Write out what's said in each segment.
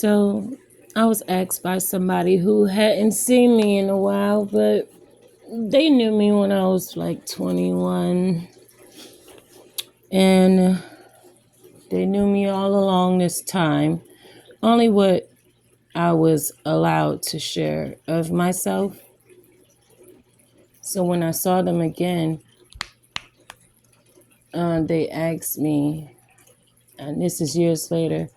So I was asked by somebody who hadn't seen me in a while, but they knew me when I was like 21. And they knew me all along this time. Only what I was allowed to share of myself. So when I saw them again, they asked me, and this is years later,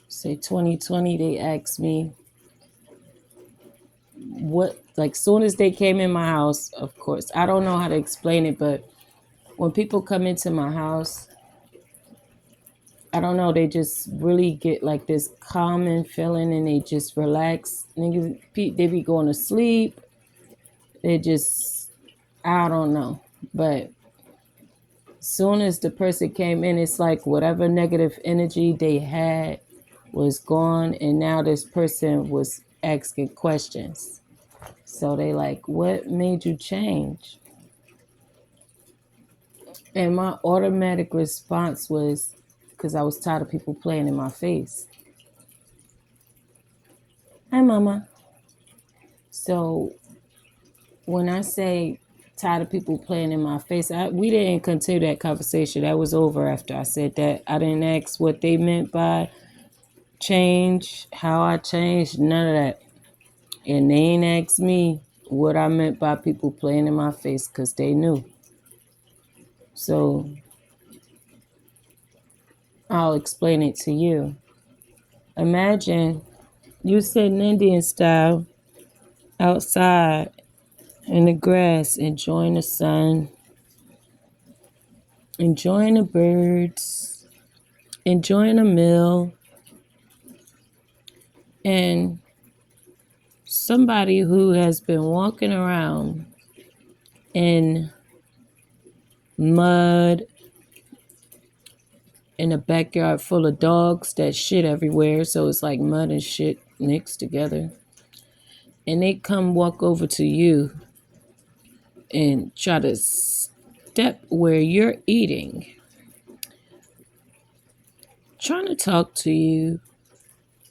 say 2020, they asked me what, like, soon as they came in my house, of course, I don't know how to explain it, but when people come into my house, I don't know, they just really get like this calming feeling and they just relax. Niggas, they be going to sleep. They just, I don't know. But soon as the person came in, it's like whatever negative energy they had was gone. And now this person was asking questions. So they like, what made you change? And my automatic response was, because I was tired of people playing in my face. Hi, mama. So when I say tired of people playing in my face, we didn't continue that conversation. That was over after I said that. I didn't ask what they meant by change, how I changed, none of that. And they ain't asked me what I meant by people playing in my face because they knew. So I'll explain it to you. Imagine you sitting Indian style outside in the grass, enjoying the sun, enjoying the birds, enjoying a meal, and somebody who has been walking around in mud in a backyard full of dogs that shit everywhere, so it's like mud and shit mixed together, and they come walk over to you and try to step where you're eating, trying to talk to you,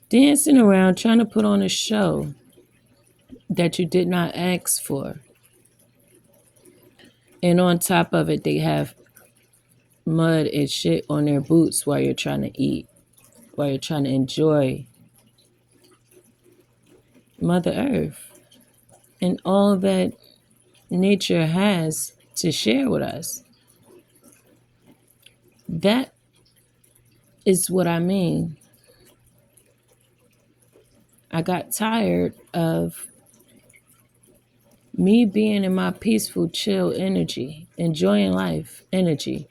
dancing around, trying to put on a show that you did not ask for. And on top of it, they have mud and shit on their boots while you're trying to eat, while you're trying to enjoy Mother Earth and all that nature has to share with us. That is what I mean. I got tired of me being in my peaceful, chill energy, enjoying life energy,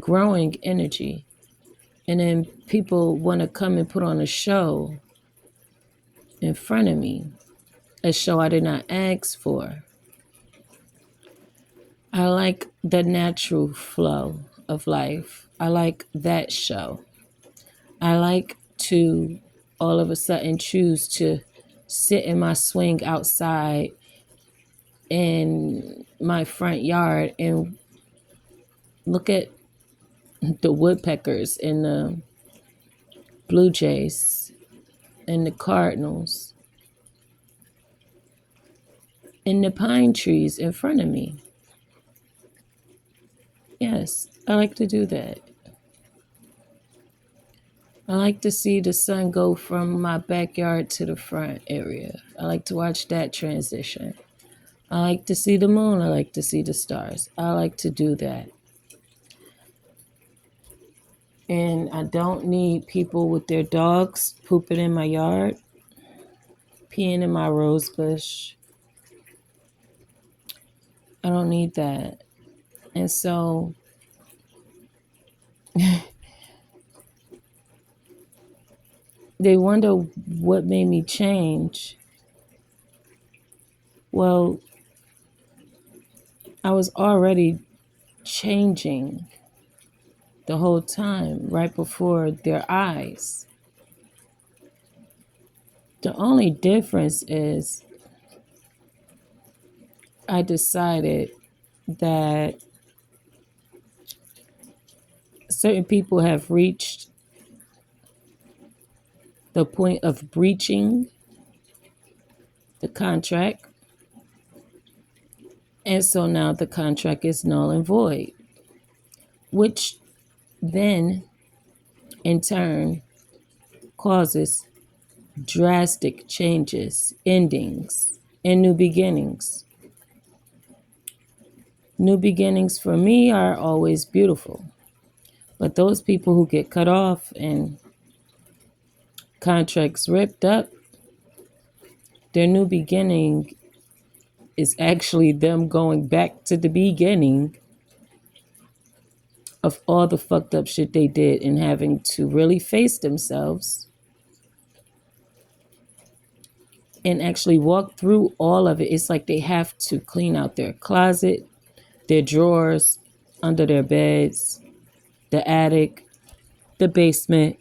growing energy. And then people want to come and put on a show in front of me, a show I did not ask for. I like the natural flow of life. I like that show. I like to all of a sudden choose to sit in my swing outside in my front yard and look at the woodpeckers and the blue jays and the cardinals and the pine trees in front of me. Yes, I like to do that. I like to see the sun go from my backyard to the front area. I like to watch that transition. I like to see the moon. I like to see the stars. I like to do that. And I don't need people with their dogs pooping in my yard, peeing in my rose bush. I don't need that. And so they wonder what made me change. Well, I was already changing the whole time right before their eyes. The only difference is I decided that certain people have reached the point of breaching the contract. And so now the contract is null and void, which then in turn causes drastic changes, endings, and new beginnings. New beginnings for me are always beautiful. But those people who get cut off and contracts ripped up, their new beginning is actually them going back to the beginning of all the fucked up shit they did and having to really face themselves and actually walk through all of it. It's like they have to clean out their closet, their drawers, under their beds, the attic, the basement,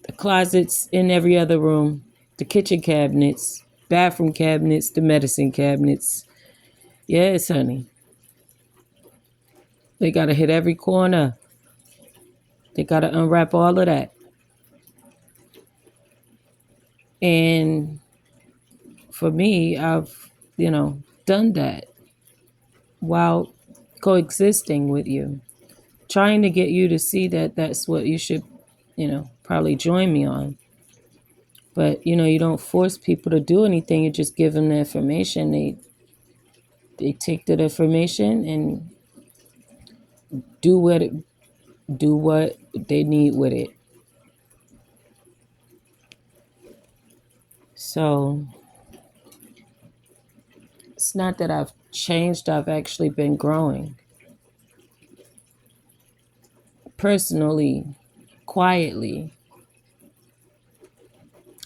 the closets in every other room, the kitchen cabinets, bathroom cabinets, the medicine cabinets. Yes, honey. They got to hit every corner. They got to unwrap all of that. And for me, I've, done that while coexisting with you, trying to get you to see that that's what you should, probably join me on. But, you don't force people to do anything. You just give them the information. They take that information and do what they need with it. So it's not that I've changed, I've actually been growing. Personally, quietly,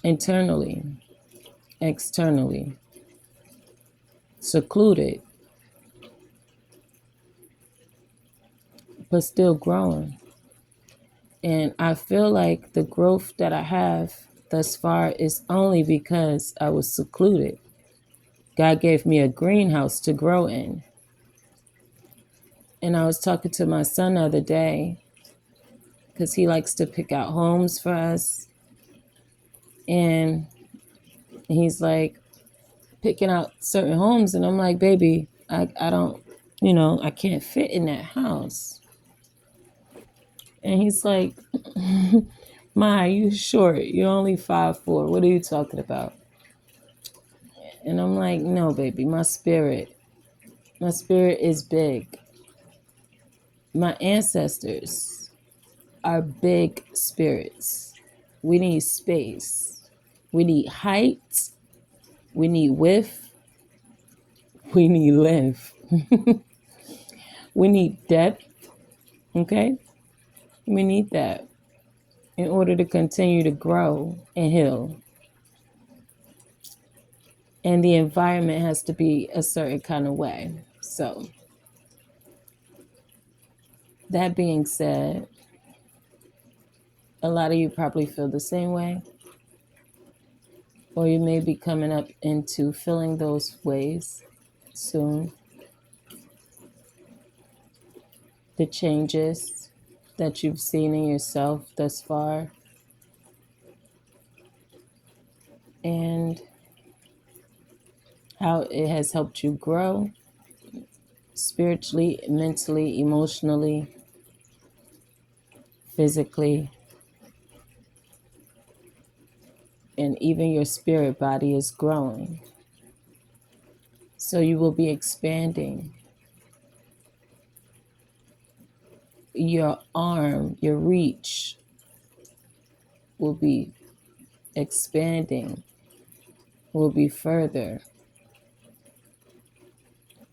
internally, externally, secluded, but still growing. And I feel like the growth that I have thus far is only because I was secluded. God gave me a greenhouse to grow in. And I was talking to my son the other day because he likes to pick out homes for us. And he's like picking out certain homes. And I'm like, baby, I don't, I can't fit in that house. And he's like, Ma, you short. You're only 5'4". What are you talking about? And I'm like, no, baby, my spirit is big. My ancestors are big spirits. We need space. We need height. We need width. We need length. We need depth. Okay? We need that in order to continue to grow and heal. And the environment has to be a certain kind of way. So, that being said, a lot of you probably feel the same way. Or you may be coming up into feeling those ways soon. The changes that you've seen in yourself thus far. And how it has helped you grow spiritually, mentally, emotionally, physically, and even your spirit body is growing. So you will be expanding your arm, your reach will be expanding, will be further.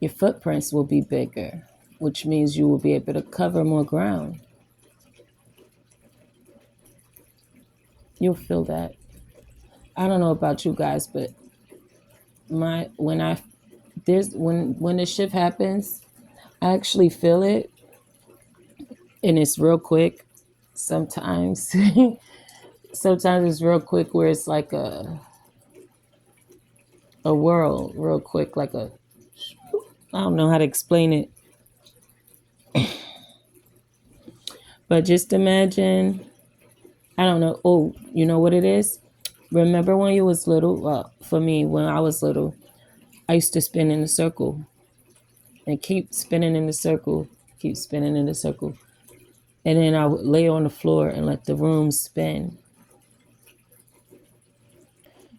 Your footprints will be bigger, which means you will be able to cover more ground. You'll feel that. I don't know about you guys, but when the shift happens, I actually feel it, and it's real quick. Sometimes, sometimes it's real quick where it's like a whirl, real quick, like a. I don't know how to explain it, but just imagine I don't know. Oh, you know what it is? Remember when you was little? Well, for me, when I was little, I used to spin in a circle and keep spinning in the circle, keep spinning in the circle. And then I would lay on the floor and let the room spin.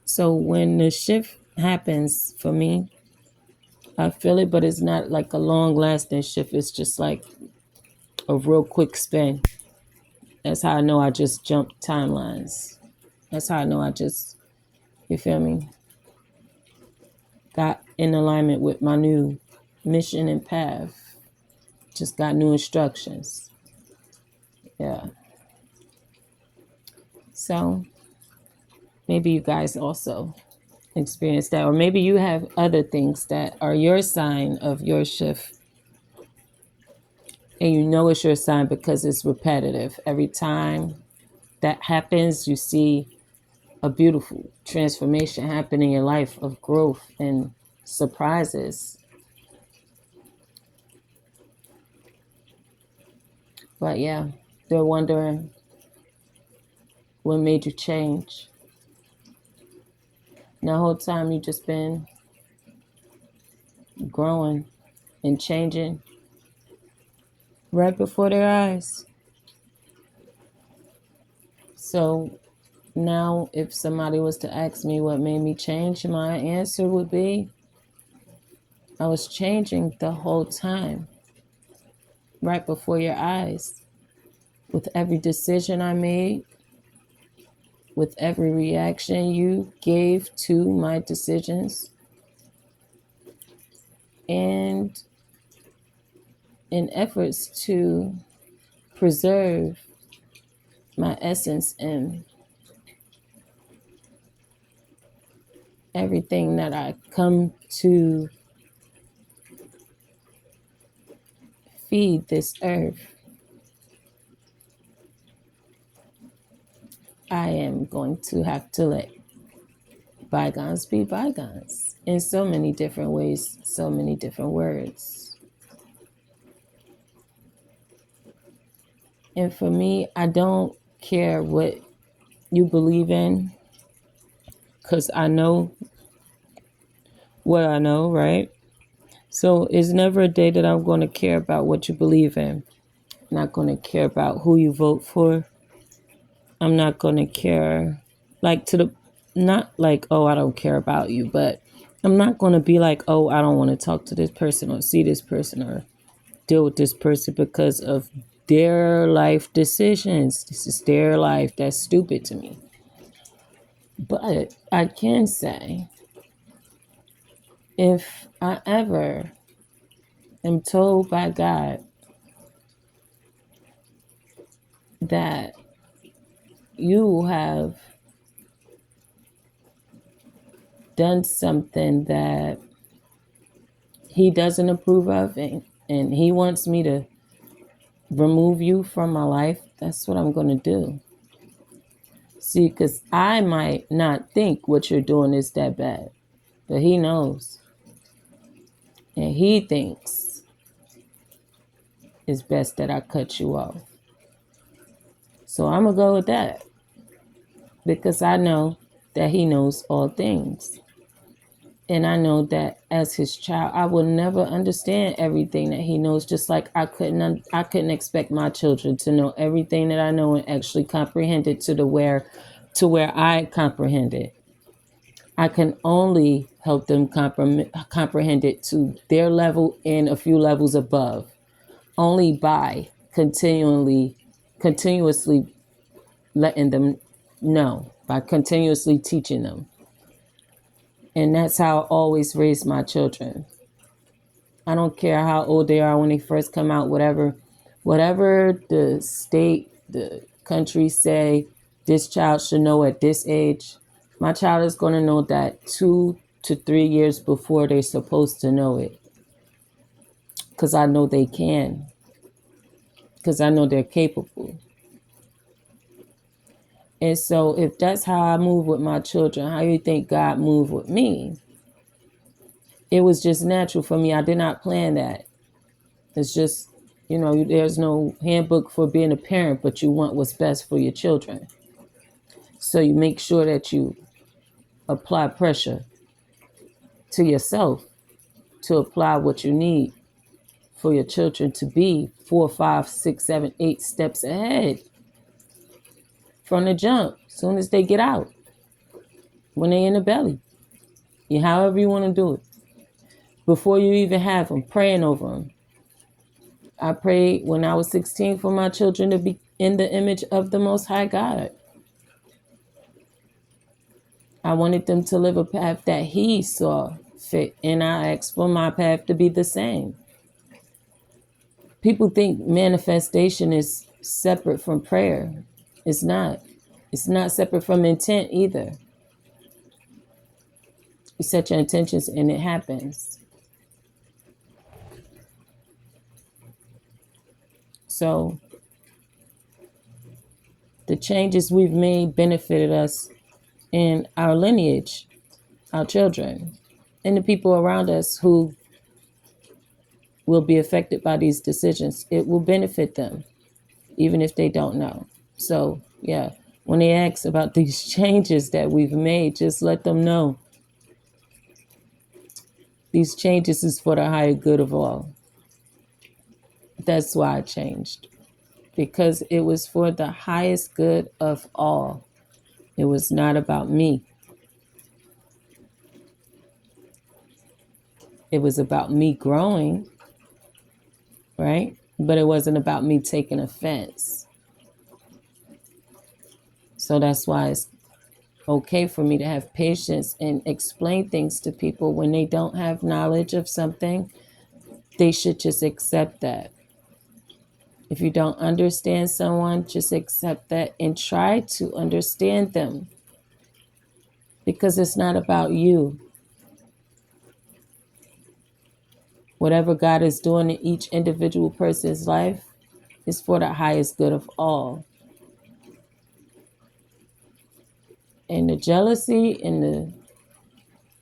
So when the shift happens for me, I feel it, but it's not like a long lasting shift. It's just like a real quick spin. That's how I know I just jumped timelines. That's how I know I just, you feel me, got in alignment with my new mission and path. Just got new instructions. Yeah. So maybe you guys also experience that, or maybe you have other things that are your sign of your shift, and you know it's your sign because it's repetitive. Every time that happens, you see a beautiful transformation happen in your life of growth and surprises. But yeah, they're wondering what made you change. And the whole time you just been growing and changing right before their eyes. So now, if somebody was to ask me what made me change, my answer would be I was changing the whole time, right before your eyes. With every decision I made, with every reaction you gave to my decisions, and in efforts to preserve my essence and everything that I come to feed this earth, I am going to have to let bygones be bygones in so many different ways, so many different words. And for me, I don't care what you believe in, because I know what I know, right? So it's never a day that I'm going to care about what you believe in. I'm not going to care about who you vote for. I'm not going to care, like, not like, oh, I don't care about you, but I'm not going to be like, oh, I don't want to talk to this person or see this person or deal with this person because of their life decisions. This is their life. That's stupid to me. But I can say, if I ever am told by God that you have done something that he doesn't approve of, and he wants me to remove you from my life, that's what I'm going to do. See, because I might not think what you're doing is that bad, but he knows. And he thinks it's best that I cut you off. So I'm going to go with that, because I know that he knows all things. And I know that as his child, I will never understand everything that he knows, just like I couldn't expect my children to know everything that I know and actually comprehend it to where I comprehend it. I can only help them comprehend it to their level and a few levels above, only by continuously letting them know, by continuously teaching them. And that's how I always raise my children. I don't care how old they are when they first come out, whatever the state, the country say this child should know at this age, my child is going to know that 2 to 3 years before they're supposed to know it. Because I know they can. Because I know they're capable. And so if that's how I move with my children, how do you think God moved with me? It was just natural for me. I did not plan that. It's just, there's no handbook for being a parent, but you want what's best for your children. So you make sure that you apply pressure to yourself to apply what you need for your children to be 4, 5, 6, 7, 8 steps ahead from the jump as soon as they get out, when they in the belly. However you want to do it. Before you even have them, praying over them. I prayed when I was 16 for my children to be in the image of the Most High God. I wanted them to live a path that He saw fit, and I asked for my path to be the same. People think manifestation is separate from prayer. It's not. It's not separate from intent either. You set your intentions and it happens. So the changes we've made benefited us in our lineage, our children, and the people around us who will be affected by these decisions. It will benefit them, even if they don't know. So, yeah, when they ask about these changes that we've made, just let them know these changes is for the higher good of all. That's why I changed, because it was for the highest good of all. It was not about me. It was about me growing, right? But it wasn't about me taking offense. So that's why it's okay for me to have patience and explain things to people when they don't have knowledge of something. They should just accept that. If you don't understand someone, just accept that and try to understand them, because it's not about you. Whatever God is doing in each individual person's life is for the highest good of all. And the jealousy and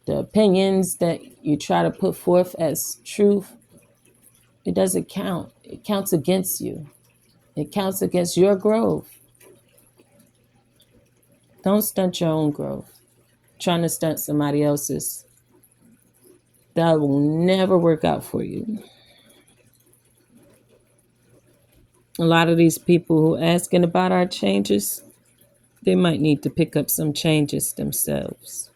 the opinions that you try to put forth as truth, it doesn't count. It counts against you. It counts against your growth. Don't stunt your own growth. Trying to stunt somebody else's. That will never work out for you. A lot of these people who are asking about our changes, they might need to pick up some changes themselves.